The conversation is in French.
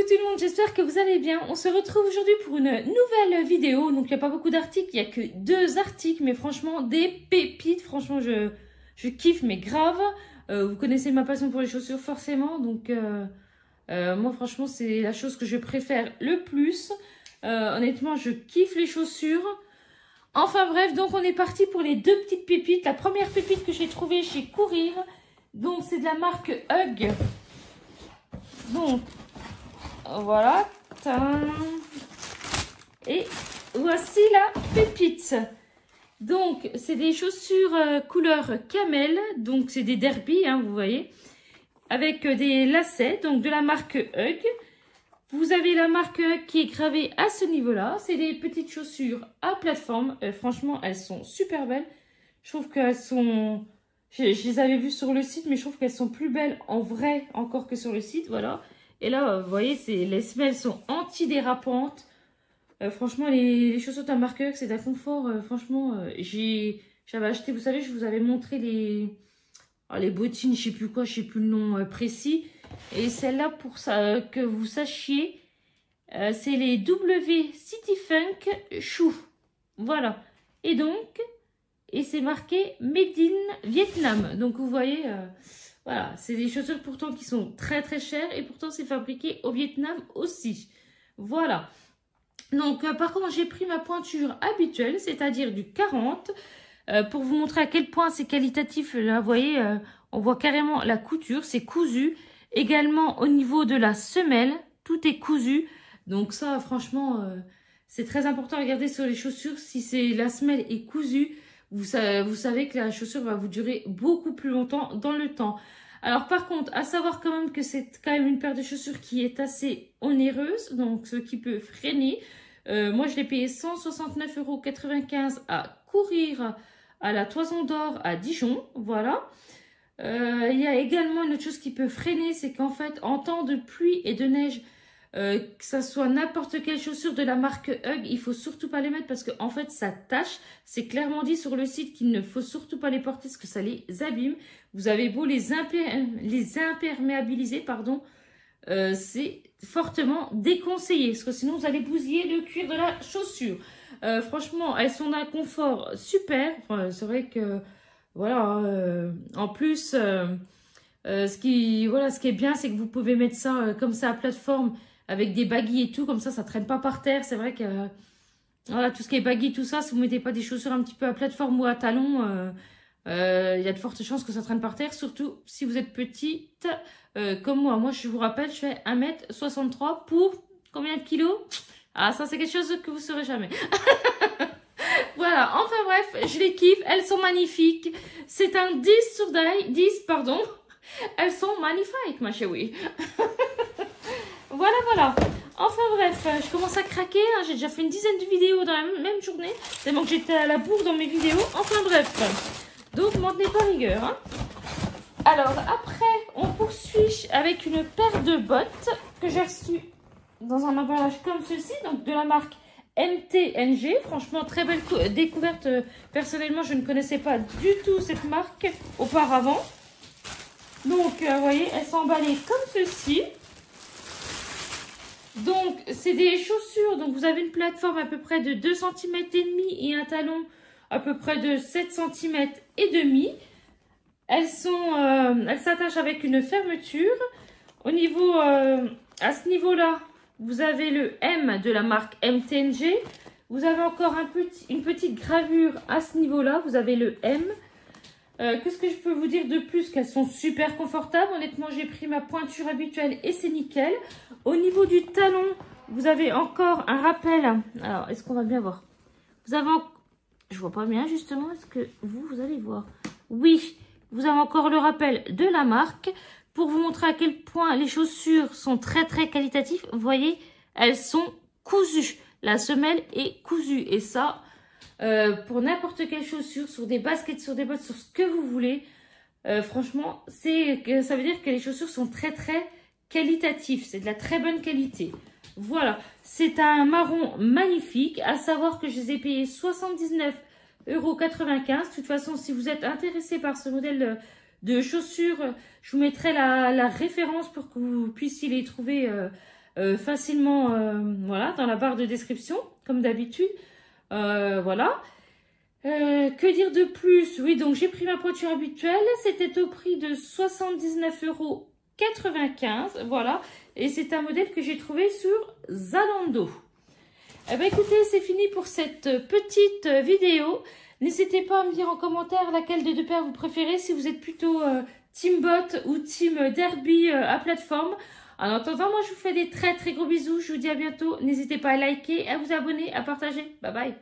tout le monde, j'espère que vous allez bien. On se retrouve aujourd'hui pour une nouvelle vidéo. Donc il n'y a pas beaucoup d'articles, il n'y a que 2 articles, mais franchement des pépites. Franchement je kiffe, mais grave. Vous connaissez ma passion pour les chaussures forcément. Donc moi franchement c'est la chose que je préfère le plus. Honnêtement je kiffe les chaussures. Enfin bref, donc on est parti pour les 2 petites pépites. La première pépite que j'ai trouvée chez Courir. Donc c'est de la marque Hug. Donc voilà. Et voici la pépite. Donc c'est des chaussures couleur camel. Donc c'est des derby, hein, vous voyez. Avec des lacets, donc de la marque Hug. Vous avez la marque Hug qui est gravée à ce niveau-là. C'est des petites chaussures à plateforme. Franchement, elles sont super belles. Je trouve qu'elles sont... Je les avais vues sur le site, mais je trouve qu'elles sont plus belles en vrai encore que sur le site. Voilà. Et là, vous voyez, les semelles sont antidérapantes. Franchement, les chaussures de la marque Hug, c'est d'un confort. Franchement, j'avais acheté, vous savez, je vous avais montré les bottines, je sais plus quoi, je sais plus le nom précis. Et celle-là, pour ça, que vous sachiez, c'est les W City Funk Shoe. Voilà. Et donc... Et c'est marqué Made in Vietnam. Donc vous voyez, voilà, c'est des chaussures pourtant qui sont très très chères. Et pourtant c'est fabriqué au Vietnam aussi. Voilà. Donc par contre j'ai pris ma pointure habituelle, c'est-à-dire du 40. Pour vous montrer à quel point c'est qualitatif. Là vous voyez, on voit carrément la couture, c'est cousu. Également au niveau de la semelle, tout est cousu. Donc ça franchement, c'est très important à regarder sur les chaussures. Si la semelle est cousue, vous savez que la chaussure va vous durer beaucoup plus longtemps dans le temps. Alors par contre, à savoir quand même que c'est quand même une paire de chaussures qui est assez onéreuse, donc ce qui peut freiner. Moi je l'ai payé 169,95 € à Courir à la Toison d'Or à Dijon, voilà. Il y a également une autre chose qui peut freiner, c'est qu'en fait en temps de pluie et de neige, que ça soit n'importe quelle chaussure de la marque Hug, il faut surtout pas les mettre parce que en fait ça tâche. C'est clairement dit sur le site qu'il ne faut surtout pas les porter parce que ça les abîme. Vous avez beau les imperméabiliser, pardon, c'est fortement déconseillé parce que sinon vous allez bousiller le cuir de la chaussure. Franchement, elles sont d'un confort super. Enfin, c'est vrai que voilà, en plus ce qui est bien, c'est que vous pouvez mettre ça comme ça à plateforme avec des baguilles et tout, comme ça traîne pas par terre. C'est vrai que voilà, tout ce qui est baguilles, tout ça, si vous mettez pas des chaussures un petit peu à plateforme ou à talons, il y a de fortes chances que ça traîne par terre, surtout si vous êtes petite comme moi. Moi, je vous rappelle, je fais 1m63 pour combien de kilos? Ah, ça, c'est quelque chose que vous saurez jamais. Voilà, enfin bref, je les kiffe, elles sont magnifiques. C'est un 10 sur 10, pardon. Elles sont magnifiques, ma chérie. Voilà. Enfin bref, je commence à craquer. Hein. J'ai déjà fait une dizaine de vidéos dans la même journée. Tellement que j'étais à la bourre dans mes vidéos. Enfin bref. Donc, m'en tenez pas rigueur. Hein. Alors, après, on poursuit avec une paire de bottes que j'ai reçues dans un emballage comme ceci. Donc, de la marque MTNG. Franchement, très belle découverte. Personnellement, je ne connaissais pas du tout cette marque auparavant. Donc, vous voyez, elles sont emballées comme ceci. Donc, c'est des chaussures. Donc, vous avez une plateforme à peu près de 2,5 cm et un talon à peu près de 7,5 cm. Elles s'attachent avec une fermeture. Au niveau, à ce niveau-là, vous avez le M de la marque MTNG. Vous avez encore une petite gravure à ce niveau-là. Vous avez le M. Qu'est-ce que je peux vous dire de plus? Qu'elles sont super confortables. Honnêtement, j'ai pris ma pointure habituelle et c'est nickel. Au niveau du talon, vous avez encore un rappel. Alors, est-ce qu'on va bien voir? Vous avez... Je vois pas bien, justement. Est-ce que vous allez voir? Oui, vous avez encore le rappel de la marque. Pour vous montrer à quel point les chaussures sont très, très qualitatives. Vous voyez, elles sont cousues. La semelle est cousue. Et ça... pour n'importe quelle chaussure, sur des baskets, sur des bottes, sur ce que vous voulez. Franchement, ça veut dire que les chaussures sont très très qualitatives. C'est de la très bonne qualité. Voilà, c'est un marron magnifique. À savoir que je les ai payés 79,95 €. De toute façon, si vous êtes intéressé par ce modèle de chaussures, je vous mettrai la référence pour que vous puissiez les trouver facilement voilà, dans la barre de description, comme d'habitude. Voilà. Que dire de plus? Oui, donc j'ai pris ma pointure habituelle. C'était au prix de 79,95 €. Voilà. Et c'est un modèle que j'ai trouvé sur Zalando. Eh bien, écoutez, c'est fini pour cette petite vidéo. N'hésitez pas à me dire en commentaire laquelle des deux paires vous préférez, si vous êtes plutôt Team Bot ou Team Derby à plateforme. En attendant, moi, je vous fais des très très gros bisous. Je vous dis à bientôt. N'hésitez pas à liker, à vous abonner, à partager. Bye bye.